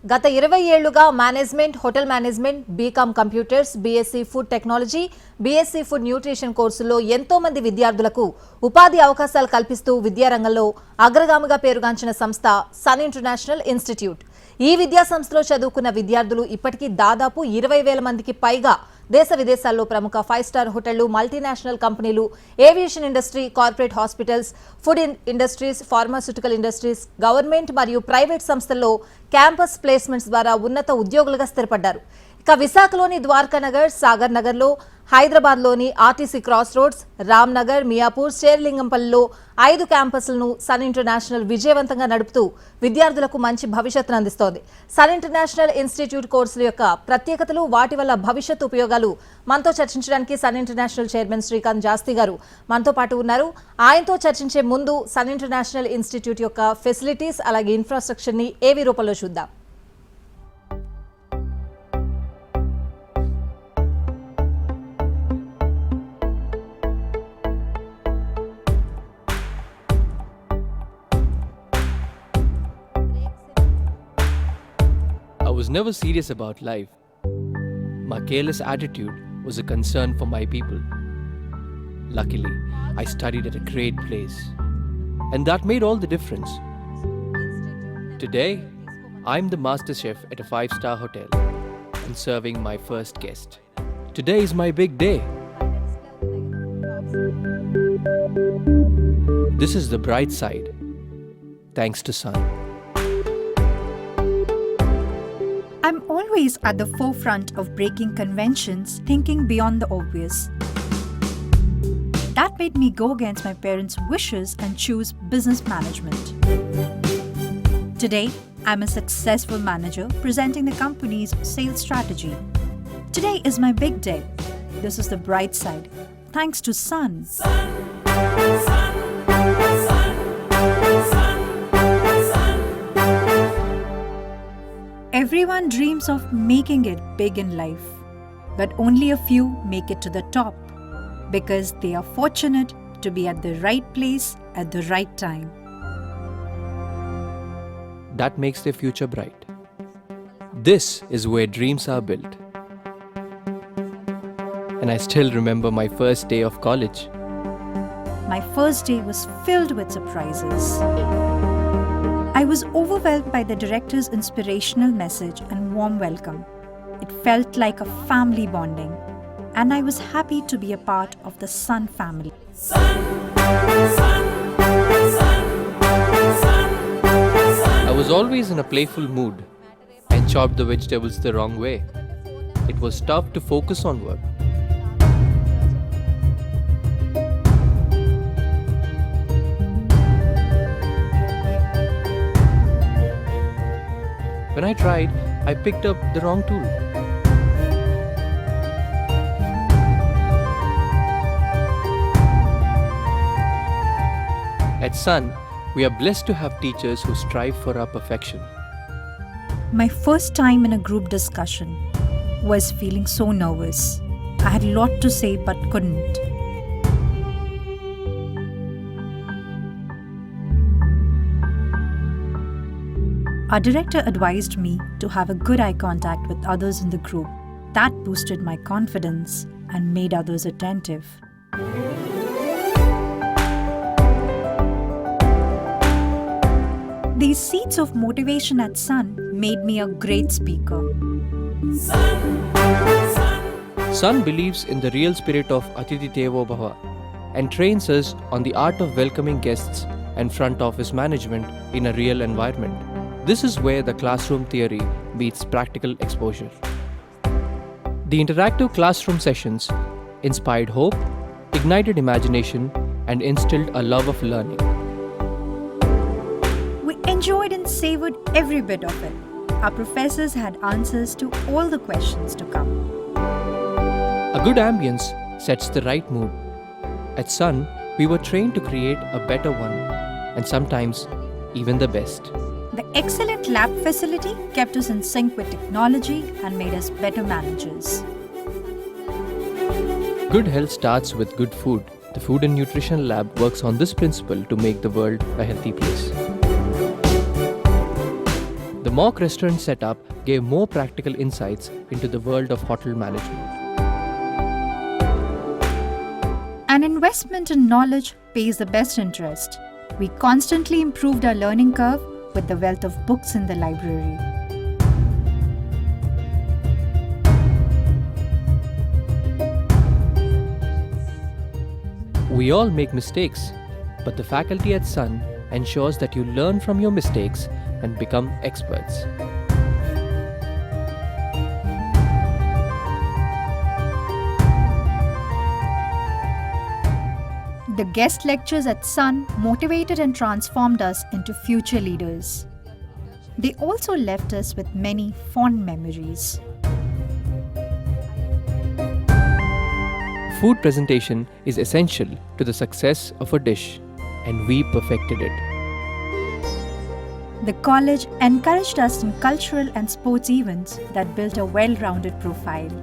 గత 20 ఏళ్లుగా management, hotel management, BCom computers, BSc food technology, BSc food nutrition కోర్సుల్లో ఎంతో మంది విద్యార్థులకు ఉపాధి అవకాశాలు కల్పిస్తూ విద్యారంగంలో అగ్రగామిగా పేరుగాంచిన సంస్థ సన్ ఇంటర్నేషనల్ ఇన్స్టిట్యూట్. ఈ విద్యా సంస్థలో చదువుకున్న విద్యార్థులు ఇప్పటికీ దాదాపు 20,000 మందికి పైగా దేశ విదేశాల్లో ప్రముఖ 5-స్టార్ హోటళ్లు, మల్టీనేషనల్ కంపెనీలు, aviation industry, corporate hospitals, food industries, pharmaceutical industries, government మరియు ప్రైవేట్ సంస్థల్లో క్యాంపస్ ప్లేస్మెంట్స్ ద్వారా ఉన్నత ఉద్యోగులుగా స్థిరపడ్డారు. ఇక విశాఖలోని ద్వారకానగర్, సాగర్ నగర్లో, హైదరాబాద్లోని RTC cross roads, Ram Nagar, Miyapur, శేర్లింగంపల్లిలో 5 క్యాంపస్లను సన్ ఇంటర్నేషనల్ విజయవంతంగా నడుపుతూ విద్యార్థులకు మంచి భవిష్యత్తును అందిస్తోంది. సన్ ఇంటర్నేషనల్ ఇన్స్టిట్యూట్ కోర్సుల యొక్క ప్రత్యేకతలు, వాటి వల్ల భవిష్యత్ ఉపయోగాలు మనతో చర్చించడానికి సన్ ఇంటర్నేషనల్ చైర్మన్ శ్రీకాంత్ జాస్తి గారు మనతో పాటు ఉన్నారు. ఆయనతో చర్చించే ముందు సన్ ఇంటర్నేషనల్ ఇన్స్టిట్యూట్ యొక్క ఫెసిలిటీస్ అలాగే ఇన్ఫ్రాస్ట్రక్చర్ ని ఏవి రూపంలో చూద్దాం. I was never serious about life. My careless attitude was a concern for my people. Luckily, I studied at a great place, and that made all the difference. Today, I'm the master chef at a 5-star hotel and serving my first guest. Today is my big day. This is the bright side, thanks to Sun. I'm always at the forefront of breaking conventions, thinking beyond the obvious. That made me go against my parents' wishes and choose business management. Today, I'm a successful manager presenting the company's sales strategy. Today is my big day. This is the bright side, thanks to Sun. Everyone dreams of making it big in life, but only a few make it to the top because they are fortunate to be at the right place at the right time. That makes their future bright. This is where dreams are built. And I still remember my first day of college. My first day was filled with surprises. I was overwhelmed by the director's inspirational message and warm welcome. It felt like a family bonding, and I was happy to be a part of the Sun family. I was always in a playful mood and chopped the vegetables the wrong way. It was tough to focus on work. When I tried, I picked up the wrong tool. At Sun, we are blessed to have teachers who strive for our perfection. My first time in a group discussion was feeling so nervous. I had a lot to say but couldn't. Our director advised me to have a good eye contact with others in the group. That boosted my confidence and made others attentive. These seeds of motivation at Sun made me a great speaker. Sun believes in the real spirit of Atithi Devo Bhava and trains us on the art of welcoming guests and front office management in a real environment. This is where the classroom theory meets practical exposure. The interactive classroom sessions inspired hope, ignited imagination, and instilled a love of learning. We enjoyed and savored every bit of it. Our professors had answers to all the questions to come. A good ambience sets the right mood. At Sun, we were trained to create a better one, and sometimes even the best. The excellent lab facility kept us in sync with technology and made us better managers. Good health starts with good food. The Food and Nutrition Lab works on this principle to make the world a healthy place. The mock restaurant setup gave more practical insights into the world of hotel management. An investment in knowledge pays the best interest. We constantly improved our learning curve with the wealth of books in the library. We all make mistakes, but the faculty at Sun ensures that you learn from your mistakes and become experts. The guest lectures at Sun motivated and transformed us into future leaders. They also left us with many fond memories. Food presentation is essential to the success of a dish, and we perfected it. The college encouraged us in cultural and sports events that built a well-rounded profile.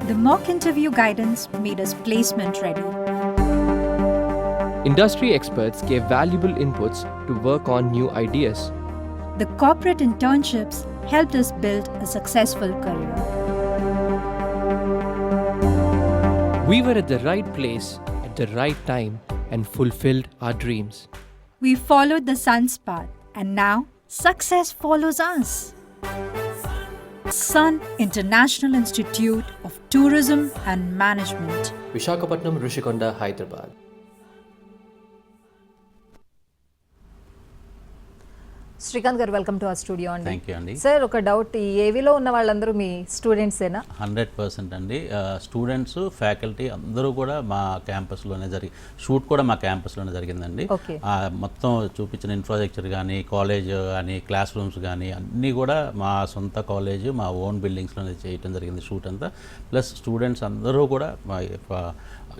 The mock interview guidance made us placement ready. Industry experts gave valuable inputs to work on new ideas. The corporate internships helped us build a successful career. We were at the right place at the right time and fulfilled our dreams. We followed the sun's path, and now success follows us. Sun International Institute of Tourism and Management. Visakhapatnam, Rishikonda, Hyderabad. Srikanth గారు, welcome to our studio అండి. Thank you అండి. Sir, ఒక doubt, ఈ ఏవిలో ఉన్న వాళ్ళందరూ మీ స్టూడెంట్సేనా? 100% అండి. Students, faculty అందరూ కూడా మా క్యాంపస్లోనే షూట్ కూడా మా క్యాంపస్లోనే జరిగిందండి. మొత్తం చూపించిన ఇన్ఫ్రాస్ట్రక్చర్ కానీ, కాలేజ్ కానీ, క్లాస్ రూమ్స్ కానీ అన్నీ కూడా మా సొంత కాలేజ్, మా ఓన్ బిల్డింగ్స్లోనే చేయటం జరిగింది షూట్ అంతా. ప్లస్ స్టూడెంట్స్ అందరూ కూడా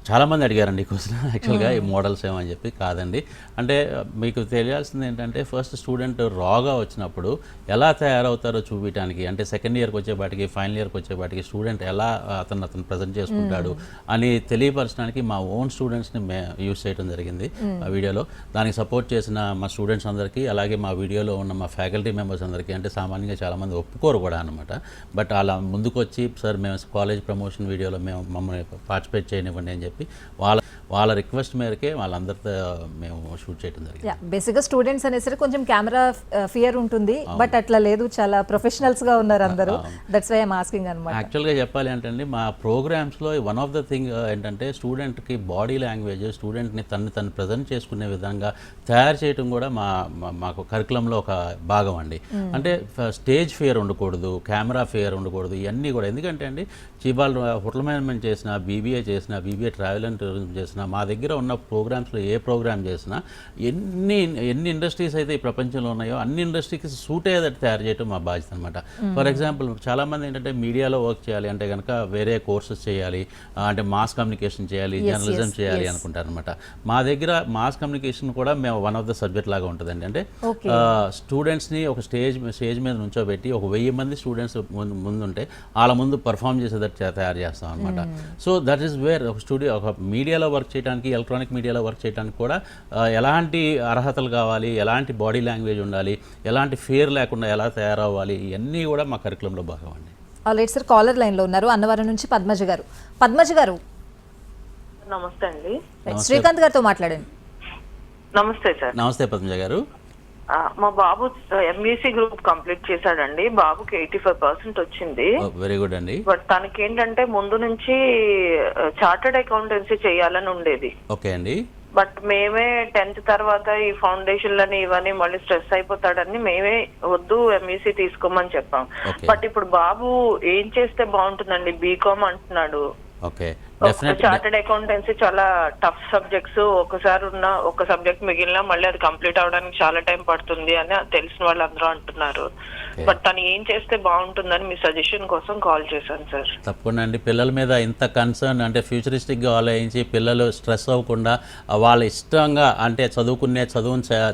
చాలామంది అడిగారండి క్వశ్చన్, యాక్చువల్గా ఈ మోడల్స్ ఏమని చెప్పి. కాదండి, అంటే మీకు తెలియాల్సింది ఏంటంటే ఫస్ట్ స్టూడెంట్ రాగా వచ్చినప్పుడు ఎలా తయారవుతారో చూపించడానికి, అంటే సెకండ్ ఇయర్కి వచ్చేపాటికి, ఫైనల్ ఇయర్కి వచ్చేపాటికి స్టూడెంట్ ఎలా అతను ప్రజెంట్ చేసుకుంటాడు అని తెలియపరచడానికి మా ఓన్ స్టూడెంట్స్ని యూజ్ చేయడం జరిగింది ఆ వీడియోలో. దానికి సపోర్ట్ చేసిన మా స్టూడెంట్స్ అందరికీ, అలాగే మా వీడియోలో ఉన్న మా ఫ్యాకల్టీ మెంబర్స్ అందరికీ, అంటే సామాన్యంగా చాలామంది ఒప్పుకోరు కూడా అనమాట, బట్ అలా ముందుకు వచ్చి సార్ మేము కాలేజ్ ప్రమోషన్ వీడియోలో మమ్మల్ని పార్టిసిపేట్ చేయనివ్వండి అని చెప్పి వాళ్ళ రిక్వెస్ట్ మేరకే వాళ్ళందరితో మేము షూట్ చేయడం జరిగింది. బేసిక్గా స్టూడెంట్స్ అనేసరికి కొంచెం కెమెరా ఫియర్ ఉంటుంది, బట్ అట్లా లేదు, చాలా ప్రొఫెషనల్స్ గా ఉన్నారు అందరూ. దట్స్ వై ఐమ్ ఆస్కింగ్ అన్నమాట. యాక్చువల్గా చెప్పాలి అంటే మా ప్రోగ్రామ్స్లో వన్ ఆఫ్ ద థింగ్ ఏంటంటే స్టూడెంట్కి బాడీ లాంగ్వేజ్, స్టూడెంట్ని తను ప్రజెంట్ చేసుకునే విధంగా తయారు చేయడం కూడా మాకు కరికులంలో ఒక భాగం అండి. అంటే స్టేజ్ ఫియర్ ఉండకూడదు, కెమెరా ఫియర్ ఉండకూడదు, ఇవన్నీ కూడా. ఎందుకంటే అండి వాళ్ళు హోటల్ మేనేజ్మెంట్ చేసిన, బీబీఏ ట్రావెల్ అండ్ టూరిజం చేసిన, మా దగ్గర ఉన్న ప్రోగ్రామ్స్లో ఏ ప్రోగ్రామ్ చేసినా ఎన్ని ఇండస్ట్రీస్ అయితే ఈ ప్రపంచంలో ఉన్నాయో అన్ని ఇండస్ట్రీకి సూట్ అయ్యేటట్టు తయారు చేయడం మా బాధ్యత అనమాట. ఫర్ ఎగ్జాంపుల్, చాలామంది ఏంటంటే మీడియాలో వర్క్ చేయాలి అంటే కనుక వేరే కోర్సెస్ చేయాలి, అంటే మాస్ కమ్యూనికేషన్ చేయాలి, జర్నలిజం చేయాలి అనుకుంటారు అనమాట. మా దగ్గర మాస్ కమ్యూనికేషన్ కూడా మేము వన్ ఆఫ్ ద సబ్జెక్ట్ లాగా ఉంటుందండి. అంటే స్టూడెంట్స్ని ఒక స్టేజ్ మీద నుంచోబెట్టి ఒక 1000 మంది స్టూడెంట్స్ ముందుంటే వాళ్ళ ముందు పర్ఫామ్ చేసేటట్టు తయారు చేస్తాం అనమాట. సో దట్ ఈస్ వేర్ ఒక మీడియాలో వర్క్ చేయడానికి, ఎలక్ట్రానిక్ మీడియాలో వర్క్ చేయడానికి కూడా ఎలాంటి అర్హతలు కావాలి, ఎలాంటి బాడీ లాంగ్వేజ్ ఉండాలి, ఎలాంటి ఫియర్ లేకుండా ఎలా తయారవ్వాలి, ఇవన్నీ కూడా మా కరికులంలో భాగం అండి. ఆల్రైట్ సార్, కాలర్ లైన్లో ఉన్నారు అన్నవరం నుంచి పద్మజ గారు. పద్మజ గారు నమస్తే అండి. శ్రీకాంత్ గారితో మాట్లాడండి. నమస్తే సార్. నమస్తే పద్మజ గారు. మా బాబు ఎంఈసీ గ్రూప్ కంప్లీట్ చేశాడండి. బాబుకి 85% వచ్చింది. వెరీ గుడ్ అండి. బట్ తనకి ఏంటంటే ముందు నుంచి చార్టర్డ్ అకౌంటెన్సీ చేయాలని ఉండేది. ఓకే అండి. బట్ మేమే 10th తర్వాత ఈ ఫౌండేషన్లని ఇవన్నీ మళ్ళీ స్ట్రెస్ అయిపోతాడని మేమే వద్దు ఎంఈసీ తీసుకోమని చెప్పాం. బట్ ఇప్పుడు బాబు ఏం చేస్తే బాగుంటుందండి? బీకామ్ అంటున్నాడు. ఓకే, చార్టర్డ్ అకౌంటెన్సీ చాలా టఫ్ సబ్జెక్ట్స్, ఒకసారి ఉన్న ఒక సబ్జెక్ట్ మిగిలినా మళ్ళీ అది కంప్లీట్ అవడానికి చాలా టైం పడుతుంది అని తెలిసిన వాళ్ళు అందరూ అంటున్నారు. బట్ తను ఏం చేస్తే బాగుంటుందని మీ సజెషన్ కోసం కాల్ చేశాను సార్. తప్పకుండా అండి. పిల్లల మీద ఇంత కన్సర్న్, అంటే ఫ్యూచరిస్టిక్గా ఆలోచించి పిల్లలు స్ట్రెస్ అవ్వకుండా వాళ్ళ ఇష్టంగా అంటే చదువుని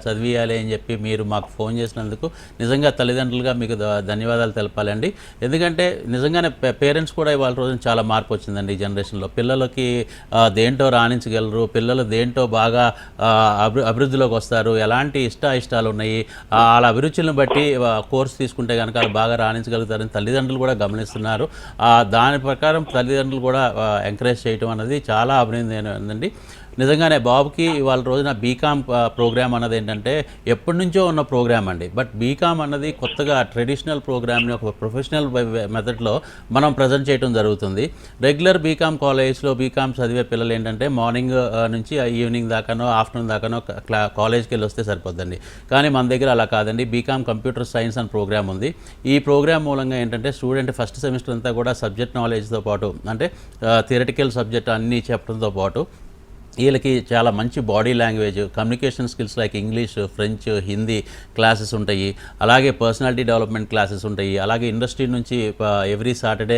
చదివియాలి అని చెప్పి మీరు మాకు ఫోన్ చేసినందుకు నిజంగా తల్లిదండ్రులుగా మీకు ధన్యవాదాలు తెలపాలండి. ఎందుకంటే నిజంగానే పేరెంట్స్ కూడా ఇవాళ రోజున చాలా మార్పు వచ్చిందండి ఈ జనరేషన్లో. పిల్లలకి దేంటో రాణించగలరు, పిల్లలు దేంటో బాగా అభివృద్ధిలోకి వస్తారు, ఎలాంటి ఇష్టాలు ఉన్నాయి, వాళ్ళ అభిరుచులను బట్టి కోర్సు తీసుకుంటే కనుక వాళ్ళు బాగా రాణించగలుగుతారని తల్లిదండ్రులు కూడా గమనిస్తున్నారు. దాని ప్రకారం తల్లిదండ్రులు కూడా ఎంకరేజ్ చేయటం అన్నది చాలా అభినందనీయమైనదండి. నిజంగానే బాబుకి ఇవాళ రోజున బీకామ్ ప్రోగ్రామ్ అన్నది ఏంటంటే ఎప్పటి నుంచో ఉన్న ప్రోగ్రామ్ అండి. బట్ బీకామ్ అన్నది కొత్తగా ట్రెడిషనల్ ప్రోగ్రామ్ని ఒక ప్రొఫెషనల్ మెథడ్లో మనం ప్రజెంట్ చేయడం జరుగుతుంది. రెగ్యులర్ బీకామ్ కాలేజ్లో బీకామ్ చదివే పిల్లలు ఏంటంటే మార్నింగ్ నుంచి ఈవినింగ్ దాకానో ఆఫ్టర్నూన్ దాకానో కాలేజ్కి వెళ్ళి వస్తే సరిపోద్దండి. కానీ మన దగ్గర అలా కాదండి. బీకామ్ కంప్యూటర్ సైన్స్ అని ప్రోగ్రామ్ ఉంది. ఈ ప్రోగ్రామ్ మూలంగా ఏంటంటే స్టూడెంట్ ఫస్ట్ సెమిస్టర్ అంతా కూడా సబ్జెక్ట్ నాలెడ్జ్తో పాటు అంటే థియరిటికల్ సబ్జెక్ట్ అన్నీ చెప్పడంతో పాటు వీళ్ళకి చాలా మంచి body language, communication skills like English, French, Hindi classes ఉంటాయి. అలాగే పర్సనాలిటీ డెవలప్మెంట్ క్లాసెస్ ఉంటాయి. అలాగే ఇండస్ట్రీ నుంచి ఎవ్రీ సాటర్డే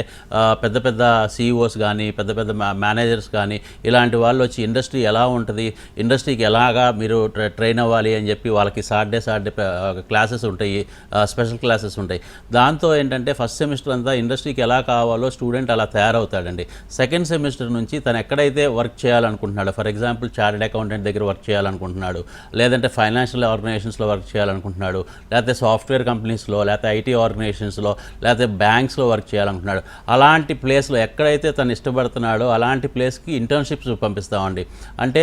పెద్ద పెద్ద CEOs కానీ పెద్ద పెద్ద మేనేజర్స్ కానీ ఇలాంటి వాళ్ళు వచ్చి ఇండస్ట్రీ ఎలా ఉంటుంది, ఇండస్ట్రీకి ఎలాగా మీరు ట్రైన్ అవ్వాలి అని చెప్పి వాళ్ళకి సాటర్డే క్లాసెస్ ఉంటాయి, స్పెషల్ క్లాసెస్ ఉంటాయి. దాంతో ఏంటంటే ఫస్ట్ సెమిస్టర్ అంతా ఇండస్ట్రీకి ఎలా కావాలో స్టూడెంట్ అలా తయారవుతాడండి. సెకండ్ సెమిస్టర్ నుంచి తను ఎక్కడైతే వర్క్ చేయాలనుకుంటున్నాడో, ఫర్ ఎగ్జాంపుల్ చార్టెడ్ అకౌంటెంట్ దగ్గర వర్క్ చేయాలనుకుంటున్నాడు, లేదంటే ఫైనాన్షియల్ ఆర్గనైజేషన్స్లో వర్క్ చేయాలనుకుంటున్నాడు, లేకపోతే సాఫ్ట్వేర్ కంపెనీస్లో, లేకపోతే ఐటీ ఆర్గనైజేషన్స్లో, లేకపోతే బ్యాంక్స్లో వర్క్ చేయాలనుకుంటున్నాడు. అలాంటి ప్లేస్లో ఎక్కడైతే తను ఇష్టపడుతున్నాడో అలాంటి ప్లేస్కి ఇంటర్న్షిప్స్ పంపిస్తామండి. అంటే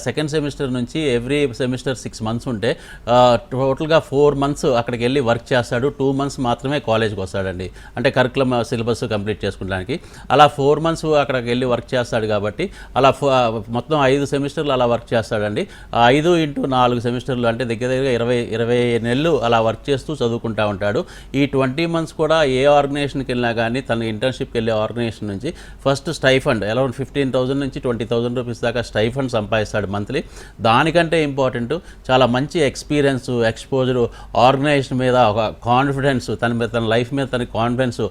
సెకండ్ సెమిస్టర్ నుంచి ఎవ్రీ సెమిస్టర్ 6 months ఉంటే టోటల్గా 4 months అక్కడికి వెళ్ళి వర్క్ చేస్తాడు. 2 months మాత్రమే కాలేజ్కి వస్తాడండి, అంటే కరికులం సిలబస్ కంప్లీట్ చేసుకోవడానికి. అలా 4 months అక్కడికి వెళ్ళి వర్క్ చేస్తాడు కాబట్టి అలా మొత్తం 5 సెమిస్టర్లు అలా వర్క్ చేస్తాడండి. 5 × 4 సెమిస్టర్లు అంటే దగ్గర 20 నెలలు అలా వర్క్ చేస్తూ చదువుకుంటూ ఉంటాడు. ఈ 20 months కూడా ఏ ఆర్గనైజేషన్కి వెళ్ళినా కానీ తన ఇంటర్న్షిప్కి వెళ్ళే ఆర్గనైజేషన్ నుంచి ఫస్ట్ స్టైఫండ్ అరౌండ్ 15,000 నుంచి 20,000 రూపీస్ దాకా స్టైఫండ్ సంపాదిస్తాడు మంత్లీ. దానికంటే ఇంపార్టెంట్ చాలా మంచి ఎక్స్పీరియన్స్, ఎక్స్పోజరు, ఆర్గనైజేషన్ మీద ఒక కాన్ఫిడెన్స్, తన లైఫ్ మీద తన కాన్ఫిడెన్స్,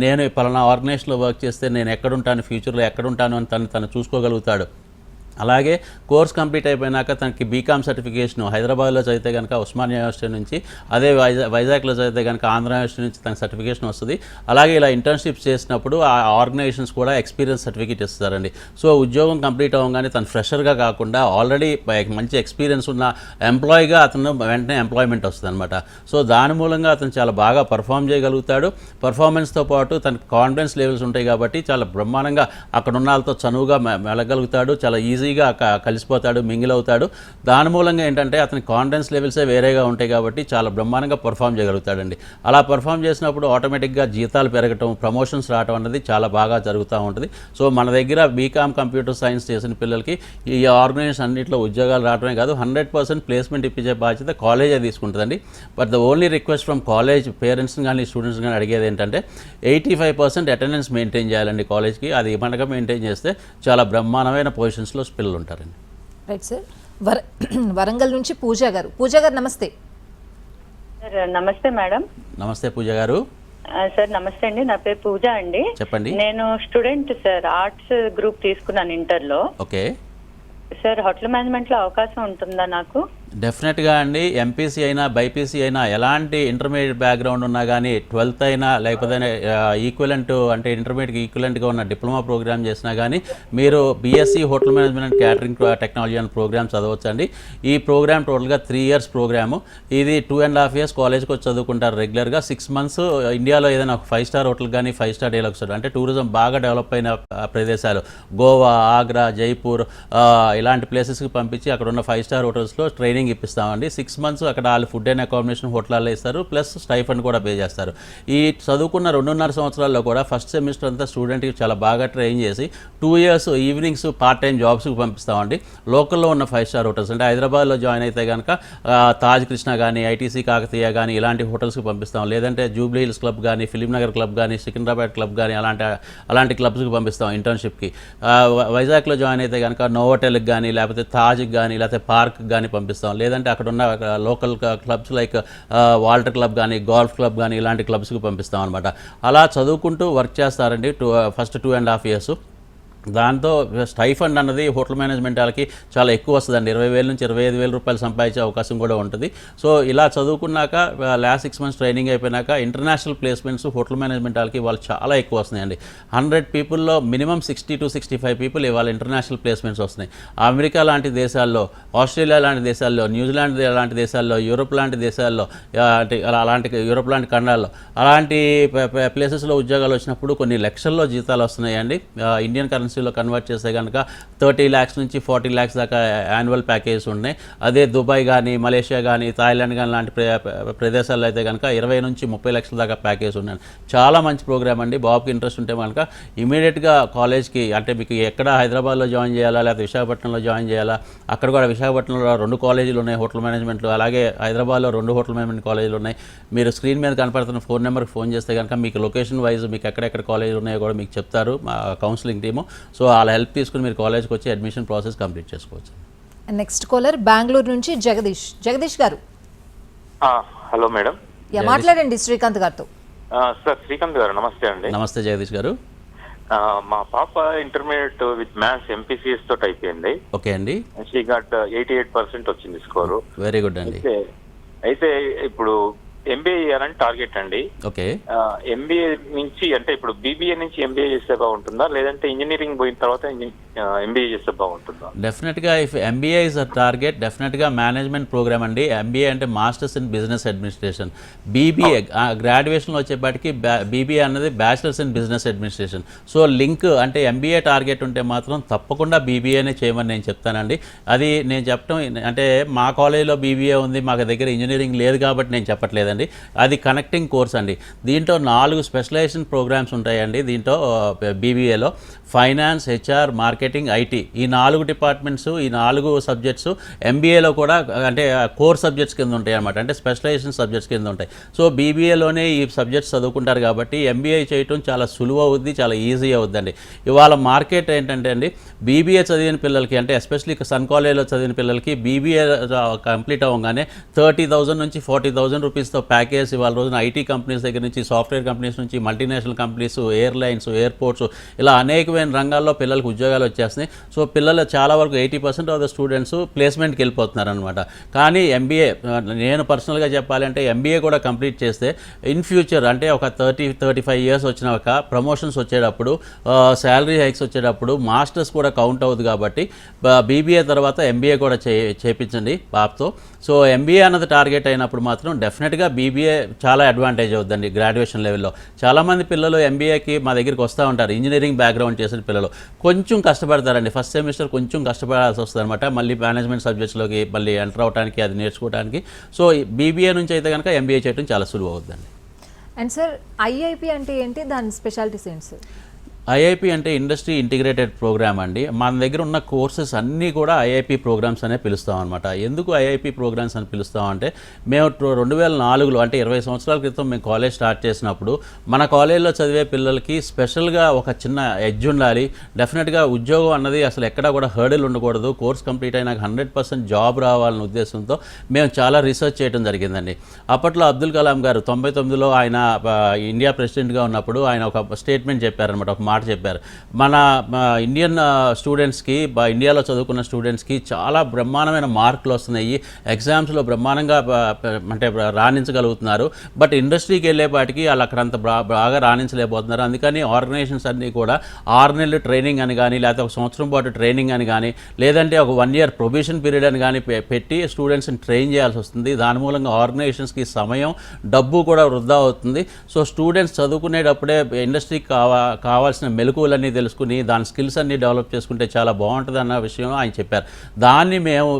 నేను పలానా ఆర్గనైజేషన్లో వర్క్ చేస్తే నేను ఎక్కడుంటాను, ఫ్యూచర్లో ఎక్కడుంటాను అని తను చూసుకోగలుగుతాడు. అలాగే కోర్స్ కంప్లీట్ అయిపోయినాక తనకి బీకామ్ సర్టిఫికేషన్ హైదరాబాద్లో చదివితే కనుక ఉస్మానియా యూనివర్సిటీ నుంచి, అదే వైజాగ్లో చదివితే కనుక ఆంధ్ర యూనివర్సిటీ నుంచి తనకి సర్టిఫికేషన్ వస్తుంది. అలాగే ఇలా ఇంటర్న్షిప్స్ చేసినప్పుడు ఆ ఆర్గనైజేషన్స్ కూడా ఎక్స్పీరియన్స్ సర్టిఫికేట్ ఇస్తారండి. సో ఉద్యోగం కంప్లీట్ అవ్వగానే తను ఫ్రెషర్గా కాకుండా ఆల్రెడీ మంచి ఎక్స్పీరియన్స్ ఉన్న ఎంప్లాయీగా అతను వెంటనే ఎంప్లాయ్మెంట్ వస్తుంది అనమాట. సో దాని మూలంగా అతను చాలా బాగా పర్ఫామ్ చేయగలుగుతాడు. పర్ఫార్మెన్స్తో పాటు తన కాన్ఫిడెన్స్ లెవెల్స్ ఉంటాయి కాబట్టి చాలా బ్రహ్మాండంగా అక్కడ ఉన్న వాళ్ళతో చనువుగా మెలగలుగుతాడు, చాలా ఈజీగా కలిసిపోతాడు, మింగిల్ అవుతాడు. దాని మూలంగా ఏంటంటే అతని కాన్ఫిడెన్స్ లెవెల్సే వేరేగా ఉంటాయి కాబట్టి చాలా బ్రహ్మాండంగా పర్ఫామ్ చేయగలుగుతాడండి. అలా పర్ఫామ్ చేసినప్పుడు ఆటోమేటిక్గా జీతాలు పెరగటం, ప్రమోషన్స్ రావడం అనేది చాలా బాగా జరుగుతూ ఉంటుంది. సో మన దగ్గర బీకామ్ కంప్యూటర్ సైన్స్ చేసిన పిల్లలకి ఈ ఆర్గనైజేషన్ అన్నింటిలో ఉద్యోగాలు రావడమే కాదు, 100% ప్లేస్మెంట్ ఇప్పించే బాధ్యత కాలేజే తీసుకుంటుందండి. But the only request from college పేరెంట్స్ని కానీ స్టూడెంట్స్ కానీ అడిగేది ఏంటంటే 85% అటెండెన్స్ మెయింటైన్ చేయాలండి కాలేజ్కి. అది మనగా మెయింటైన్ చేస్తే చాలా బ్రహ్మాండమైన పొజిషన్స్లో పిల్లలు ఉంటారండి. Right sir. వరంగల్ నుంచి పూజ గారు నమస్తే. సార్ నమస్తే మేడం. నమస్తే పూజ గారు. సార్ నమస్తే అండి, నా పేరు పూజ అండి. చెప్పండి. నేను స్టూడెంట్ సార్, ఆర్ట్స్ గ్రూప్ తీసుకున్నాను ఇంటర్లో. ఓకే సార్, హోటల్ మేనేజ్మెంట్లో అవకాశం ఉంటుందా నాకు? డెఫినెట్గా అండి. ఎంపీసీ అయినా బైపీసీ అయినా ఎలాంటి ఇంటర్మీడియట్ బ్యాక్గ్రౌండ్ ఉన్నా కానీ 12th అయినా లేకపోతే ఈక్వలెంట్ అంటే ఇంటర్మీడియట్కి ఈక్వలెంట్గా ఉన్న డిప్లొమా ప్రోగ్రామ్ చేసినా కానీ మీరు BSc hotel management and catering technology అనే ప్రోగ్రామ్ చదవచ్చండి. ఈ ప్రోగ్రామ్ టోటల్గా 3 years ప్రోగ్రాము. ఇది 2.5 years కాలేజ్కి వచ్చి చదువుకుంటారు రెగ్యులర్గా. 6 months ఇండియాలో ఏదైనా ఒక 5-star హోటల్ కానీ 5-star డీలక్స్ అంటే టూరిజం బాగా డెవలప్ అయిన ప్రదేశాలు గోవా, ఆగ్రా, జైపూర్ ఇలాంటి ప్లేసెస్కి పంపించి అక్కడ ఉన్న 5-star హోటల్స్లో ట్రైనింగ్ ఇప్పిస్తామండి. 6 months అక్కడ వాళ్ళు ఫుడ్ అండ్ అకామిడేషన్ హోటల్లో ఇస్తారు, ప్లస్ స్టైఫండ్ కూడా పే చేస్తారు. ఈ చదువుకున్న 2.5 సంవత్సరాల్లో కూడా ఫస్ట్ సెమిస్టర్ అంతా స్టూడెంట్కి చాలా బాగా ట్రైన్ చేసి 2 years ఈవినింగ్స్ పార్ట్ టైం జాబ్స్కి పంపిస్తామండి. లోకల్లో ఉన్న 5-star హోటల్స్ అంటే హైదరాబాద్లో జాయిన్ అయితే కనుక తాజ్ కృష్ణ కానీ, ఐటీసీ కాకతీయ కానీ ఇలాంటి హోటల్స్కి పంపిస్తాం. లేదంటే జూబ్లీ హిల్స్ క్లబ్ కానీ, ఫిలిం నగర్ క్లబ్ కానీ, సికింద్రాబాద్ క్లబ్ కానీ అలాంటి క్లబ్స్కి పంపిస్తాం ఇంటర్న్షిప్కి. వైజాగ్లో జాయిన్ అయితే కనుక నోవోటెల్కి కానీ, లేకపోతే తాజ్కి కానీ, లేకపోతే పార్క్కి కానీ పంపిస్తాం. లేదంటే అక్కడ ఉన్న local clubs like Walter club కానీ, గోల్ఫ్ క్లబ్ కానీ ఇలాంటి క్లబ్స్కి పంపిస్తాం అనమాట. అలా చదువుకుంటూ వర్క్ చేస్తారండి ఫస్ట్ 2.5 years. దాంతో స్టైఫండ్ అన్నది హోటల్ మేనేజ్మెంట్ వాళ్ళకి చాలా ఎక్కువ వస్తుందండి. 20,000 నుంచి 25,000 రూపాయలు సంపాదించే అవకాశం కూడా ఉంటుంది. సో ఇలా చదువుకున్నాక లాస్ట్ 6 months ట్రైనింగ్ అయిపోయినాక ఇంటర్నేషనల్ ప్లేస్మెంట్స్ హోటల్ మేనేజ్మెంట్ వాళ్ళకి వాళ్ళు చాలా ఎక్కువ వస్తున్నాయండి. 100 పీపుల్లో మినిమం 60 to 65 పీపుల్ ఇవాళ ఇంటర్నేషనల్ ప్లేస్మెంట్స్ వస్తున్నాయి. అమెరికా లాంటి దేశాల్లో, ఆస్ట్రేలియా లాంటి దేశాల్లో, న్యూజిలాండ్ లాంటి దేశాల్లో, యూరోప్ లాంటి దేశాల్లో, అలాంటి యూరోప్ లాంటి ఖండాల్లో అలాంటి ప్లేసెస్లో ఉద్యోగాలు వచ్చినప్పుడు కొన్ని లక్షల్లో జీతాలు వస్తున్నాయండి. ఇండియన్ కరెన్సీలో కన్వర్ట్ చేస్తే కనుక 30 lakhs నుంచి 40 lakhs దాకా యాన్యువల్ ప్యాకేజెస్ ఉన్నాయి. అదే దుబాయ్ కానీ, మలేషియా కానీ, థాయిలాండ్ కానీ లాంటి ప్రదేశాల్లో అయితే కనుక 20 నుంచి 30 lakhs దాకా ప్యాకేజ్ ఉన్నాయి. చాలా మంచి ప్రోగ్రామ్ అండి. బాబుకి ఇంట్రెస్ట్ ఉంటే కనుక ఇమీడియట్గా కాలేజ్కి, అంటే మీకు ఎక్కడ హైదరాబాద్లో జాయిన్ చేయాలా లేకపోతే విశాఖపట్నంలో జాయిన్ చేయాలా, అక్కడ కూడా విశాఖపట్నంలో 2 కాలేజీలు ఉన్నాయి హోటల్ మేనేజ్మెంట్లో, అలాగే హైదరాబాద్లో 2 హోటల్ మేనేజ్మెంట్ కాలేజీలు ఉన్నాయి. మీరు స్క్రీన్ మీద కనపడుతున్న ఫోన్ నెంబర్కి ఫోన్ చేస్తే కనుక మీకు లొకేషన్ వైజ్ మీకు ఎక్కడెక్కడ కాలేజీలు ఉన్నాయో కూడా మీకు చెప్తారు మా కౌన్సిలింగ్ టీము. సో వాళ్ళ హెల్ప్ తీసుకుని మీరు కాలేజ్కి వచ్చి అడ్మిషన్ ప్రాసెస్ కంప్లీట్ చేసుకోవచ్చు. నెక్స్ట్ కాలర్ బెంగళూరు నుంచి జగదీష్ గారు. Hello madam. మాట్లాడండి శ్రీకాంత్ గారితో. సార్ శ్రీకాంత్ గారు నమస్తే అండి. నమస్తే జగదీష్ గారు. మా పాప ఇంటర్మీడియట్ విత్ మ్యాథ్స్ ఎంపీసీఎస్ తోటి అయిపోయింది. ఓకే అండి. షీ గాట్ 88% వచ్చింది స్కోరు. వెరీ గుడ్ అండి. అయితే ఇప్పుడు ఎంబీఏ చేయాలని టార్గెట్ అండి. ఓకే. ఎంబీఏ నుంచి అంటే ఇప్పుడు బీబీఏ నుంచి ఎంబీఏ చేస్తే బాగుంటుందా, లేదంటే ఇంజనీరింగ్ పోయిన తర్వాత ఎంబీఏ చేస్తే బాగుంటుందా? డెఫినెట్గా if MBA is a target, డెఫినెట్గా మేనేజ్మెంట్ ప్రోగ్రామ్ అండి. ఎంబీఏ అంటే masters in business administration. BBA గ్రాడ్యుయేషన్లో వచ్చేపాటికి బీబీఏ అన్నది bachelors in business administration. So link అంటే ఎంబీఏ టార్గెట్ ఉంటే మాత్రం తప్పకుండా బీబీఏనే చేయమని నేను చెప్తానండి. అది నేను చెప్పడం అంటే మా కాలేజీలో బీబీఏ ఉంది, మాకు దగ్గర ఇంజనీరింగ్ లేదు కాబట్టి నేను చెప్పట్లేదండి. అది కనెక్టింగ్ కోర్స్ అండి. దీంట్లో 4 స్పెషలైజేషన్ ప్రోగ్రామ్స్ ఉంటాయండి. దీంట్లో బీబీఏలో ఫైనాన్స్, హెచ్ఆర్, మార్కెటింగ్, ఐటీ, ఈ 4 డిపార్ట్మెంట్స్, ఈ 4 సబ్జెక్ట్స్ ఎంబీఏలో కూడా అంటే కోర్ సబ్జెక్ట్స్ కింద ఉంటాయి అన్నమాట. అంటే స్పెషలైజేషన్ సబ్జెక్ట్స్ కింద ఉంటాయి. సో బీబీఏలోనే ఈ సబ్జెక్ట్స్ చదువుకుంటారు కాబట్టి ఎంబీఏ చేయటం చాలా సులువు అవుద్ది, చాలా ఈజీ అవుద్దండి. ఇవాళ మార్కెట్ ఏంటంటే అండి, బీబీఏ చదివిన పిల్లలకి అంటే ఎస్పెషల్లీ సన్ కాలేజ్లో చదివిన పిల్లలకి బీబీఏ కంప్లీట్ అవ్వగానే 30,000 నుంచి 40,000 రూపీస్తో ప్యాకేజ్ ఇవాళ రోజున ఐటీ కంపెనీస్ దగ్గర నుంచి, సాఫ్ట్వేర్ కంపెనీస్ నుంచి, మల్టీనేషనల్ కంపెనీస్, ఎయిర్లైన్స్, ఎయిర్పోర్ట్స్, ఇలా అనేకమైన రంగాల్లో పిల్లలకు ఉద్యోగాలు వచ్చేస్తున్నాయి. సో పిల్లలు చాలా వరకు 80% ఆఫ్ ద స్టూడెంట్స్ ప్లేస్మెంట్కి వెళ్ళిపోతున్నారు అనమాట. కానీ ఎంబీఏ నేను పర్సనల్గా చెప్పాలంటే ఎంబీఏ కూడా కంప్లీట్ చేస్తే ఇన్ ఫ్యూచర్ అంటే ఒక 30-35 years వచ్చినాక ప్రమోషన్స్ వచ్చేటప్పుడు, శాలరీ హైక్స్ వచ్చేటప్పుడు మాస్టర్స్ కూడా కౌంట్ అవుతుంది. కాబట్టి బీబీఏ తర్వాత ఎంబీఏ కూడా చేయించండి బాబుతో. సో ఎంబీఏ అన్నది టార్గెట్ అయినప్పుడు మాత్రం డెఫినెట్గా బీబీఏ చాలా అడ్వాంటేజ్ అవుతుందండి గ్రాడ్యుయేషన్ లెవెల్లో. చాలామంది పిల్లలు ఎంబీఏకి మా దగ్గరికి వస్తూ ఉంటారు, ఇంజనీరింగ్ బ్యాక్గ్రౌండ్ చేసిన పిల్లలు కొంచెం కష్టపడతారండి. ఫస్ట్ సెమిస్టర్ కొంచెం కష్టపడాల్సి వస్తుంది అనమాట, మళ్ళీ మేనేజ్మెంట్ సబ్జెక్ట్స్లోకి మళ్ళీ ఎంటర్ అవడానికి, అది నేర్చుకోవడానికి. సో బీబీఏ నుంచి అయితే కనుక ఎంబీఏ చేయడం చాలా సులువు అవుతుందండి. అండ్ సార్ ఐఐపి అంటే ఏంటి, దాని స్పెషాలిటీస్ ఏంటి సార్? ఐఐపి అంటే ఇండస్ట్రీ ఇంటిగ్రేటెడ్ ప్రోగ్రామ్ అండి. మన దగ్గర ఉన్న కోర్సెస్ అన్నీ కూడా ఐఐపి ప్రోగ్రామ్స్ అనే పిలుస్తాం అనమాట. ఎందుకు ఐఐపి ప్రోగ్రామ్స్ అని పిలుస్తామంటే, మేము 2004లో అంటే 20 సంవత్సరాల క్రితం మేము కాలేజ్ స్టార్ట్ చేసినప్పుడు మన కాలేజ్లో చదివే పిల్లలకి స్పెషల్గా ఒక చిన్న ఎడ్జ్ ఉండాలి. డెఫినెట్గా ఉద్యోగం అన్నది అసలు ఎక్కడా కూడా హర్డిల్ ఉండకూడదు, కోర్స్ కంప్లీట్ అయినాక 100% జాబ్ రావాలనే ఉద్దేశంతో మేము చాలా రీసెర్చ్ చేయడం జరిగిందండి. అప్పట్లో అబ్దుల్ కలాం గారు 99లో ఆయన ఇండియా ప్రెసిడెంట్గా ఉన్నప్పుడు ఆయన ఒక స్టేట్మెంట్ చెప్పారనమాట, ఒక మాట చెప్పారు. మన ఇండియన్ స్టూడెంట్స్కి, ఇండియాలో చదువుకున్న స్టూడెంట్స్కి చాలా బ్రహ్మాండమైన మార్కులు వస్తున్నాయి, ఎగ్జామ్స్లో బ్రహ్మాండంగా అంటే రాణించగలుగుతున్నారు. బట్ ఇండస్ట్రీకి వెళ్ళేపాటికి వాళ్ళు అక్కడంత బాగా రాణించలేకపోతున్నారు. అందుకని ఆర్గనైజేషన్స్ అన్నీ కూడా 6 నెలలు ట్రైనింగ్ అని కానీ, లేకపోతే 1 సంవత్సరం పాటు ట్రైనింగ్ అని కానీ, లేదంటే ఒక 1 year ప్రొబేషన్ పీరియడ్ అని కానీ పెట్టి స్టూడెంట్స్ని ట్రైన్ చేయాల్సి వస్తుంది. దాని మూలంగా ఆర్గనైజేషన్స్కి సమయం, డబ్బు కూడా వృధా అవుతుంది. సో స్టూడెంట్స్ చదువుకునేటప్పుడే ఇండస్ట్రీకి కావాల్సిన మెలకువలన్నీ తెలుసుకుని దాని స్కిల్స్ అన్నీ డెవలప్ చేసుకుంటే చాలా బాగుంటుంది అన్న విషయం ఆయన చెప్పారు. దాన్ని మేము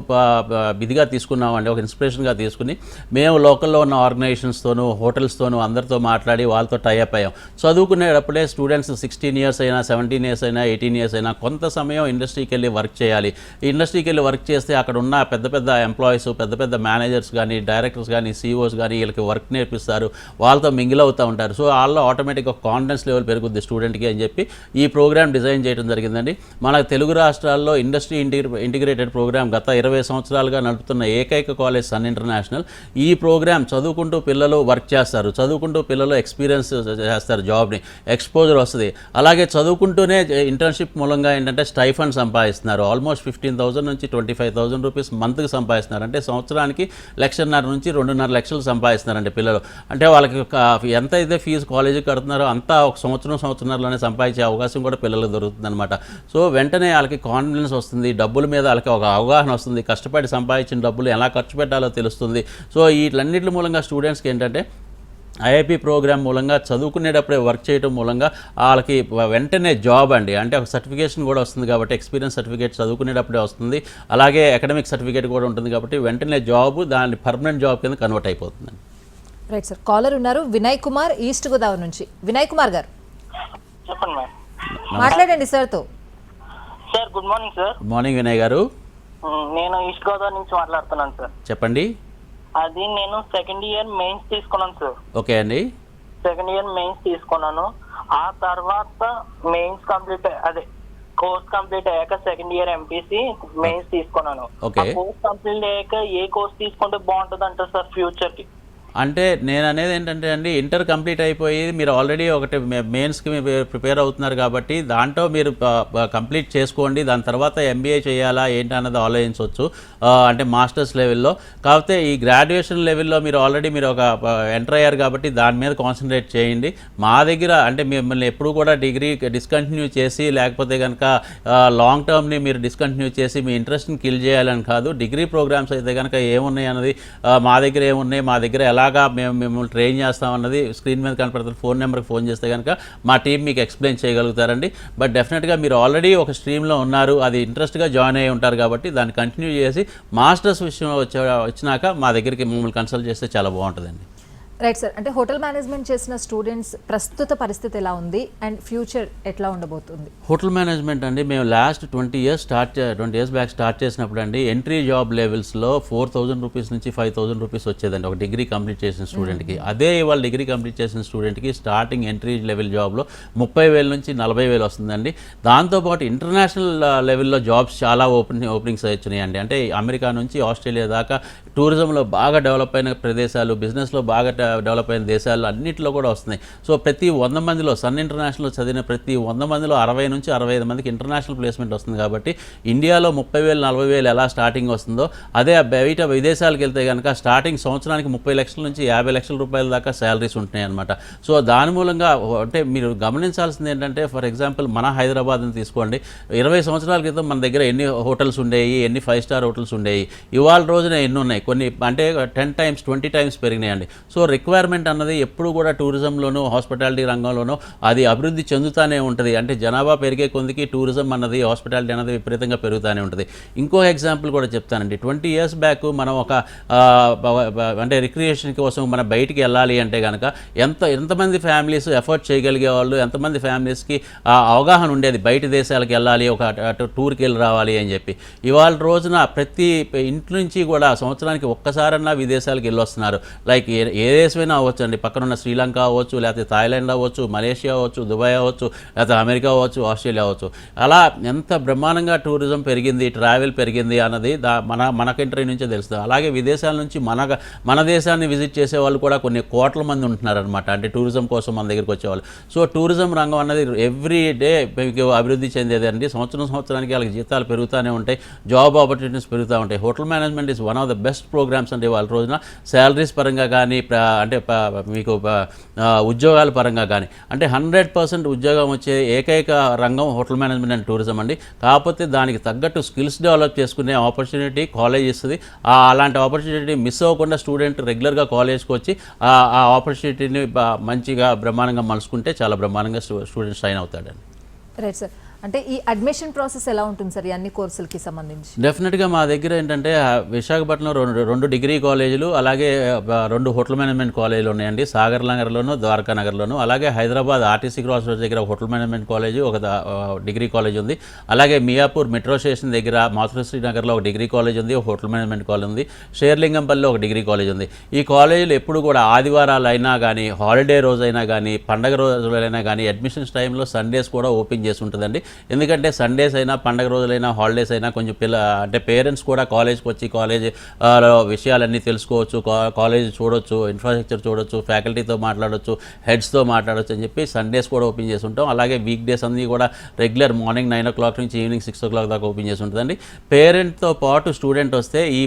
ఇదిగా తీసుకున్నామండి, ఒక ఇన్స్పిరేషన్గా తీసుకుని మేము లోకల్లో ఉన్న ఆర్గనైజేషన్స్తోనూ, హోటల్స్తోనూ అందరితో మాట్లాడి వాళ్ళతో టైఅప్ అయ్యాం. చదువుకునేటప్పుడే స్టూడెంట్స్ 16 years అయినా, 17 years అయినా, 18 years అయినా కొంత సమయం ఇండస్ట్రీకి వెళ్ళి వర్క్ చేయాలి. ఇండస్ట్రీకి వెళ్ళి వర్క్ చేస్తే అక్కడ ఉన్న పెద్ద పెద్ద ఎంప్లాయీస్, పెద్ద పెద్ద మేనేజర్స్ కానీ, డైరెక్టర్స్ కానీ, CEOs కానీ వీళ్ళకి వర్క్ నేర్పిస్తారు, వాళ్ళతో మింగిల్ అవుతూ ఉంటారు. సో వాళ్ళలో ఆటోమేటిక్గా కాన్ఫిడెన్స్ లెవెల్ పెరుగుద్ది స్టూడెంట్కి అని చెప్పి చెప్పి ఈ ప్రోగ్రామ్ డిజైన్ చేయడం జరిగిందండి. మన తెలుగు రాష్ట్రాల్లో ఇండస్ట్రీ ఇంటిగ్రేటెడ్ ప్రోగ్రామ్ గత 20 సంవత్సరాలుగా నడుపుతున్న ఏకైక కాలేజ్ సన్ ఇంటర్నేషనల్. ఈ ప్రోగ్రామ్ చదువుకుంటూ పిల్లలు వర్క్ చేస్తారు, చదువుకుంటూ పిల్లలు ఎక్స్పీరియన్స్ చేస్తారు, జాబ్ని ఎక్స్పోజర్ వస్తుంది. అలాగే చదువుకుంటూనే ఇంటర్న్షిప్ మూలంగా ఏంటంటే స్టైఫండ్ సంపాదిస్తున్నారు. ఆల్మోస్ట్ 15,000 నుంచి 25,000 రూపీస్ మంత్కి సంపాదిస్తున్నారు. అంటే సంవత్సరానికి 1,50,000 నుంచి 2.5 లక్షలు సంపాదిస్తున్నారండి పిల్లలు. అంటే వాళ్ళకి ఎంత అయితే ఫీజు కాలేజీకి కడుతున్నారో అంతా ఒక సంవత్సరంలోనే సంపాదించే అవకాశం కూడా పిల్లలకు దొరుకుతుంది అనమాట. సో వెంటనే వాళ్ళకి కాన్ఫిడెన్స్ వస్తుంది, డబ్బుల మీద వాళ్ళకి ఒక అవగాహన వస్తుంది, కష్టపడి సంపాదించిన డబ్బులు ఎలా ఖర్చు పెట్టాలో తెలుస్తుంది. సో వీటన్నిటి మూలంగా స్టూడెంట్స్కి ఏంటంటే ఐఐపి ప్రోగ్రామ్ మూలంగా చదువుకునేటప్పుడే వర్క్ చేయడం మూలంగా వాళ్ళకి వెంటనే జాబ్ అండి, అంటే ఒక సర్టిఫికేషన్ కూడా వస్తుంది కాబట్టి ఎక్స్పీరియన్స్ సర్టిఫికేట్ చదువుకునేటప్పుడే వస్తుంది. అలాగే అకాడమిక్ సర్టిఫికేట్ కూడా ఉంటుంది కాబట్టి వెంటనే జాబ్ దాని పర్మనెంట్ జాబ్ కింద కన్వర్ట్ అయిపోతుంది. రైట్ సార్, కాలర్ ఉన్నారు వినయ్ కుమార్ ఈస్ట్ గోదావరి నుంచి. వినయ్ కుమార్ గారు చెప్పండి మ్యామ్. మాట్లాడండి సార్తో. Sir good morning sir. Good morning Vinay గారు. నేను ఈస్ట్ గోదావరి నుంచి మాట్లాడుతున్నాను సార్. చెప్పండి. అది నేను సెకండ్ ఇయర్ మెయిన్స్ తీసుకున్నాను సార్. ఓకే అండి. సెకండ్ ఇయర్ మెయిన్స్ తీసుకున్నాను. ఆ తర్వాత మెయిన్స్ కోర్స్ కంప్లీట్ అయ్యాక సెకండ్ ఇయర్ ఎంపీసీ మెయిన్స్ తీసుకున్నాను. కోర్స్ కంప్లీట్ అయ్యాక ఏ కోర్స్ తీసుకుంటే బాగుంటుంది అంటారు సార్ ఫ్యూచర్ కి? అంటే నేను అనేది ఏంటంటే అండి, ఇంటర్ కంప్లీట్ అయిపోయి మీరు ఆల్రెడీ ఒకటి మెయిన్స్కి ప్రిపేర్ అవుతున్నారు కాబట్టి దాంట్లో మీరు కంప్లీట్ చేసుకోండి. దాని తర్వాత ఎంబీఏ చేయాలా ఏంటి అన్నది ఆలోచించవచ్చు, అంటే మాస్టర్స్ లెవెల్లో. కాకపోతే ఈ గ్రాడ్యుయేషన్ లెవెల్లో మీరు ఆల్రెడీ ఒక ఎంటర్ అయ్యారు కాబట్టి దాని మీద కాన్సన్ట్రేట్ చేయండి. మా దగ్గర అంటే మిమ్మల్ని ఎప్పుడు కూడా డిగ్రీ డిస్కంటిన్యూ చేసి లేకపోతే కనుక లాంగ్ టర్మ్ని మీరు డిస్కంటిన్యూ చేసి మీ ఇంట్రెస్ట్ని కిల్ చేయాలని కాదు. డిగ్రీ ప్రోగ్రామ్స్ అయితే కనుక ఏమున్నాయి అన్నది మా దగ్గర ఏమున్నాయి, మా దగ్గర ఎలాగా మేము మిమ్మల్ని ట్రైన్ చేస్తామన్నది స్క్రీన్ మీద కనపడుతున్న ఫోన్ నెంబర్కి ఫోన్ చేస్తే కనుక మా టీం మీకు ఎక్స్ప్లెయిన్ చేయగలుగుతారండి. బట్ డెఫినెట్గా మీరు ఆల్రెడీ ఒక స్ట్రీమ్లో ఉన్నారు, అది ఇంట్రెస్ట్గా జాయిన్ అయ్యి ఉంటారు కాబట్టి దాన్ని కంటిన్యూ చేసి మాస్టర్స్ విషయంలో వచ్చినాక మా దగ్గరికి మమ్మల్ని కన్సల్ట్ చేస్తే చాలా బాగుంటుందండి. రైట్ సార్, అంటే హోటల్ మేనేజ్మెంట్ చేసిన స్టూడెంట్స్ ప్రస్తుత పరిస్థితి ఎలా ఉంది అండ్ ఫ్యూచర్ ఎట్లా ఉండబోతుంది? హోటల్ మేనేజ్మెంట్ అండి మేము లాస్ట్ 20 ఇయర్స్ బ్యాక్ స్టార్ట్ చేసినప్పుడు అండి ఎంట్రీ జాబ్ లెవెల్స్లో 4,000 రూపీస్ నుంచి 5,000 రూపీస్ వచ్చేదండి ఒక డిగ్రీ కంప్లీట్ చేసిన స్టూడెంట్కి. అదే ఇవాళ డిగ్రీ కంప్లీట్ చేసిన స్టూడెంట్కి స్టార్టింగ్ ఎంట్రీ లెవెల్ జాబ్లో 30,000 నుంచి 40,000 వస్తుందండి. దాంతోపాటు ఇంటర్నేషనల్ లెవెల్లో జాబ్స్ చాలా ఓపెనింగ్స్ వచ్చినాయండి. అంటే అమెరికా నుంచి ఆస్ట్రేలియా దాకా టూరిజంలో బాగా డెవలప్ అయిన ప్రదేశాలు, బిజినెస్లో బాగా డెవలప్ అయిన దేశాలు అన్నింటిలో కూడా వస్తున్నాయి. సో ప్రతి 100 మందిలో సన్ ఇంటర్నేషనల్ చదివిన ప్రతి 100 మందిలో 60 నుంచి 65 మందికి ఇంటర్నేషనల్ ప్లేస్మెంట్ వస్తుంది. కాబట్టి ఇండియాలో 30,000 40,000 ఎలా స్టార్టింగ్ వస్తుందో అదే బయట విదేశాలకు వెళ్తే కనుక స్టార్టింగ్ సంవత్సరానికి 30 లక్షల నుంచి 50 లక్షల రూపాయల దాకా శాలరీస్ ఉంటున్నాయి అనమాట. సో దాని మూలంగా అంటే మీరు గమనించాల్సింది ఏంటంటే ఫర్ ఎగ్జాంపుల్ మన హైదరాబాద్ని తీసుకోండి. 20 సంవత్సరాల క్రితం మన దగ్గర ఎన్ని హోటల్స్ ఉండేవి, ఎన్ని 5 స్టార్ హోటల్స్ ఉండేవి, ఇవాళ రోజున ఎన్ని ఉన్నాయి, కొన్ని అంటే 10 times 20 times పెరిగినాయండి. సో రిక్వైర్మెంట్ అన్నది ఎప్పుడు కూడా టూరిజంలోనూ హాస్పిటాలిటీ రంగంలోనూ అది అభివృద్ధి చెందుతూనే ఉంటుంది. అంటే జనాభా పెరిగే కొందికి టూరిజం అన్నది హాస్పిటాలిటీ అన్నది విపరీతంగా పెరుగుతూనే ఉంటుంది. ఇంకో ఎగ్జాంపుల్ కూడా చెప్తానండి. 20 years బ్యాక్ మనం ఒక అంటే రిక్రియేషన్ కోసం మనం బయటికి వెళ్ళాలి అంటే కనుక ఎంతమంది ఫ్యామిలీస్ ఎఫర్ట్ చేయగలిగే వాళ్ళు, ఎంతమంది ఫ్యామిలీస్కి అవగాహన ఉండేది బయట దేశాలకు వెళ్ళాలి, ఒక టూర్కి వెళ్ళి రావాలి అని చెప్పి. ఇవాళ రోజున ప్రతి ఇంటి నుంచి కూడా సంవత్సరానికి ఒక్కసారన్నా విదేశాలకు వెళ్ళొస్తున్నారు. లైక్ ఏ దేశమైనా అవ్వచ్చు అండి, పక్కనున్న శ్రీలంక అవ్వచ్చు, లేకపోతే థాయిలాండ్ అవ్వచ్చు, మలేషియా అవ్వచ్చు, దుబాయ్ అవ్వచ్చు, లేకపోతే అమెరికా అవ్వచ్చు, ఆస్ట్రేలియా అవ్వచ్చు. అలా ఎంత బ్రహ్మాండంగా టూరిజం పెరిగింది, ట్రావెల్ పెరిగింది అన్నది మన కంట్రీ నుంచే తెలుస్తుంది. అలాగే విదేశాల నుంచి మన దేశాన్ని విజిట్ చేసే వాళ్ళు కూడా కొన్ని కోట్ల మంది ఉంటున్నారనమాట. అంటే టూరిజం కోసం మన దగ్గరికి వచ్చేవాళ్ళు. సో టూరిజం రంగం అన్నది ఎవ్రీ డే మీకు అభివృద్ధి చెందేది అండి. సంవత్సరానికి వాళ్ళకి జీతాలు పెరుగుతూనే ఉంటాయి, జాబ్ ఆపర్చునిటీస్ పెరుగుతూ ఉంటాయి. Hotel management is one of the best programs అండి. వాళ్ళ రోజున శాలరీస్ పరంగా కానీ అంటే మీకు ఉద్యోగాల పరంగా కానీ అంటే 100% ఉద్యోగం వచ్చే ఏకైక రంగం హోటల్ మేనేజ్మెంట్ అండ్ టూరిజం అండి. కాకపోతే దానికి తగ్గట్టు స్కిల్స్ డెవలప్ చేసుకునే ఆపర్చునిటీ కాలేజ్ ఇస్తుంది. అలాంటి ఆపర్చునిటీ మిస్ అవ్వకుండా స్టూడెంట్ రెగ్యులర్గా కాలేజ్కి వచ్చి ఆ ఆపర్చునిటీని మంచిగా బ్రహ్మాండంగా మలుచుకుంటే చాలా బ్రహ్మాండంగా స్టూడెంట్ షైన్ అవుతాడండి. రైట్ సార్, అంటే ఈ అడ్మిషన్ ప్రాసెస్ ఎలా ఉంటుంది సార్ ఈ అన్ని కోర్సులకి సంబంధించి? డెఫినెట్గా మా దగ్గర ఏంటంటే విశాఖపట్నం రెండు డిగ్రీ కాలేజీలు, అలాగే 2 హోటల్ మేనేజ్మెంట్ కాలేజీలు ఉన్నాయండి. సాగర్ నగర్లోను, ద్వారకా నగర్లోను. అలాగే హైదరాబాద్ ఆర్టీసీ క్రాస్ రోడ్ దగ్గర ఒక హోటల్ మేనేజ్మెంట్ కాలేజీ, ఒక డిగ్రీ కాలేజ్ ఉంది. అలాగే మియాపూర్ మెట్రో స్టేషన్ దగ్గర మాతృశ్రీ నగర్లో ఒక డిగ్రీ కాలేజ్ ఉంది, ఒక హోటల్ మేనేజ్మెంట్ కాలేజ్ ఉంది. షేర్లింగంపల్లిలో ఒక డిగ్రీ కాలేజ్ ఉంది. ఈ కాలేజీలు ఎప్పుడు కూడా ఆదివారాలు అయినా కానీ, హాలిడే రోజైనా కానీ, పండగ రోజులైనా కానీ, అడ్మిషన్స్ టైంలో సండేస్ కూడా ఓపెన్ చేసి ఉంటుందండి. ఎందుకంటే సండేస్ అయినా, పండగ రోజులైనా, హాలిడేస్ అయినా కొంచెం అంటే పేరెంట్స్ కూడా కాలేజ్కి వచ్చి కాలేజ్ విషయాలన్నీ తెలుసుకోవచ్చు, కాలేజ్ చూడొచ్చు, ఇన్ఫ్రాస్ట్రక్చర్ చూడొచ్చు, ఫ్యాకల్టీతో మాట్లాడొచ్చు, హెడ్స్తో మాట్లాడొచ్చు అని చెప్పి సండేస్ కూడా ఓపెన్ చేసి ఉంటాం. అలాగే వీక్ డేస్ అన్నీ కూడా రెగ్యులర్ మార్నింగ్ 9 o'clock నుంచి ఈవినింగ్ 6 o'clock దాకా ఓపెన్ చేసి ఉంటుందండి. పేరెంట్తో పాటు స్టూడెంట్ వస్తే ఈ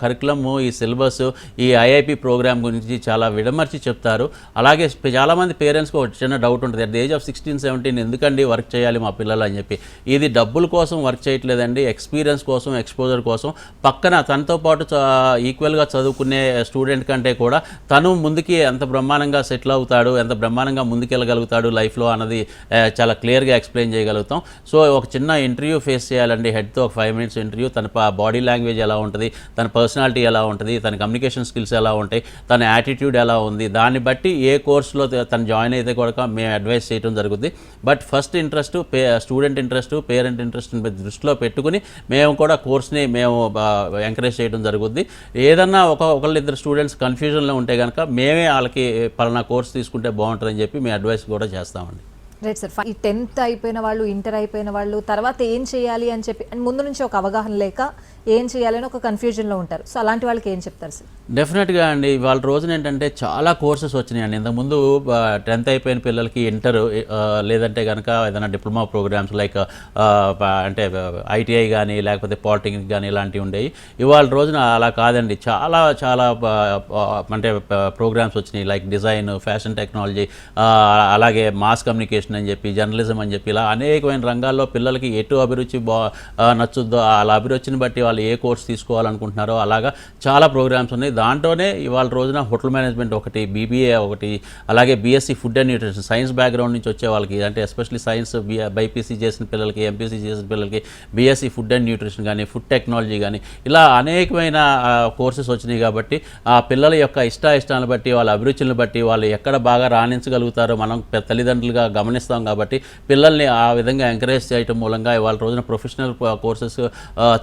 కరికులమ్, ఈ సిలబస్, ఈ ఐఐపి ప్రోగ్రామ్ గురించి చాలా విడమర్చి చెప్తారు. అలాగే చాలామంది పేరెంట్స్కి ఒక చిన్న డౌట్ ఉంటుంది, అట్ ద ఏజ్ ఆఫ్ 16-17 ఎందుకండి వర్క్ చేయాలి మా పిల్లలు అని చెప్పి. ఇది డబ్బుల కోసం వర్క్ చేయట్లేదండి, ఎక్స్పీరియన్స్ కోసం, ఎక్స్పోజర్ కోసం. పక్కన తనతో పాటు ఈక్వల్గా చదువుకునే స్టూడెంట్ కంటే కూడా తను ముందుకి ఎంత బ్రహ్మాండంగా సెటిల్ అవుతాడు, ఎంత బ్రహ్మాండంగా ముందుకెళ్ళగలుగుతాడు లైఫ్లో అన్నది చాలా క్లియర్గా ఎక్స్ప్లెయిన్ చేయగలుగుతాం. సో ఒక చిన్న ఇంటర్వ్యూ ఫేస్ చేయాలండి హెడ్తో, ఒక 5 minutes ఇంటర్వ్యూ. తన బాడీ లాంగ్వేజ్ ఎలా ఉంటుంది, తన పర్సనాలిటీ ఎలా ఉంటుంది, తన కమ్యూనికేషన్ స్కిల్స్ ఎలా ఉంటాయి, తన యాటిట్యూడ్ ఎలా ఉంది, దాన్ని బట్టి ఏ కోర్సులో తను జాయిన్ అయితే కూడా మేము అడ్వైస్ చేయడం జరుగుతుంది. But first interest student interest, parent ఇంట్రెస్ట్ని దృష్టిలో పెట్టుకుని మేము కూడా కోర్స్ని మేము ఎంకరేజ్ చేయడం జరుగుద్ది. ఏదన్నా ఒకళ్ళిద్దరు స్టూడెంట్స్ కన్ఫ్యూజన్లో ఉంటే కనుక మేమే వాళ్ళకి పలానా కోర్స్ తీసుకుంటే బాగుంటుందని చెప్పి మేము అడ్వైస్ కూడా చేస్తామండి. Right sir. ఈ 10th అయిపోయిన వాళ్ళు, ఇంటర్ అయిపోయిన వాళ్ళు తర్వాత ఏం చేయాలి అని చెప్పి అండ్ ముందు నుంచి ఒక అవగాహన లేక ఏం చేయాలని ఒక కన్ఫ్యూజన్లో ఉంటారు. సో అలాంటి వాళ్ళకి ఏం చెప్తారు సార్? డెఫినెట్గా అండి, వాళ్ళ రోజున ఏంటంటే చాలా కోర్సెస్ వచ్చినాయండి. ఇంతకుముందు 10th అయిపోయిన పిల్లలకి ఇంటర్ లేదంటే కనుక ఏదైనా డిప్లొమా ప్రోగ్రామ్స్ లైక్ అంటే ఐటీఐ కానీ, లేకపోతే పాలిటెక్నిక్ కానీ ఇలాంటివి ఉండేవి. ఇవాళ రోజున అలా కాదండి, చాలా చాలా అంటే ప్రోగ్రామ్స్ వచ్చినాయి. లైక్ డిజైన్, ఫ్యాషన్ టెక్నాలజీ, అలాగే మాస్ కమ్యూనికేషన్ అని చెప్పి, జర్నలిజం అని చెప్పి, ఇలా అనేకమైన రంగాల్లో పిల్లలకి ఎటు అభిరుచి నచ్చుద్దో అలా అభిరుచిని బట్టి వాళ్ళు ఏ కోర్స్ తీసుకోవాలనుకుంటున్నారో అలాగా చాలా ప్రోగ్రామ్స్ ఉన్నాయి. దాంట్లోనే ఇవాళ రోజున హోటల్ మేనేజ్మెంట్ ఒకటి, బీబీఏ ఒకటి, అలాగే BSc food and nutrition, science background నుంచి వచ్చే వాళ్ళకి, అంటే ఎస్పెషల్లీ సైన్స్ బైపీసీ చేసిన పిల్లలకి, ఎంపీసీ చేసిన పిల్లలకి బీఎస్సీ ఫుడ్ అండ్ న్యూట్రిషన్ కానీ, ఫుడ్ టెక్నాలజీ కానీ, ఇలా అనేకమైన కోర్సెస్ వచ్చినాయి. కాబట్టి ఆ పిల్లల యొక్క ఇష్టాలను బట్టి, వాళ్ళ అభిరుచులను బట్టి, వాళ్ళు ఎక్కడ బాగా రాణించగలుగుతారో మనం తల్లిదండ్రులుగా గమనిస్తాం. కాబట్టి పిల్లల్ని ఆ విధంగా ఎంకరేజ్ చేయడం మూలంగా ఇవాళ రోజున ప్రొఫెషనల్ కోర్సెస్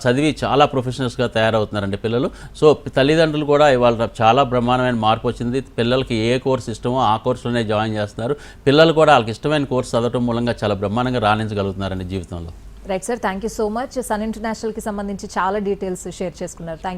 చదివి చాలా ప్రొఫెషనల్స్గా తయారవుతున్నారండి పిల్లలు. సో తల్లిదండ్రులు కూడా ఇవాళ చాలా బ్రహ్మాండమైన మార్పు వచ్చింది. పిల్లలకి ఏ కోర్స్ ఇష్టమో ఆ కోర్సులోనే జాయిన్ చేస్తున్నారు. పిల్లలు కూడా వాళ్ళకి ఇష్టమైన కోర్స్ చదవడం మూలంగా చాలా బ్రహ్మాండంగా రాణించగలుగుతున్నారండి జీవితంలో. Right sir, thank you so much. Sun ఇంటర్నేషనల్కి సంబంధించి చాలా డీటెయిల్స్ షేర్ చేసుకున్నారు. థ్యాంక్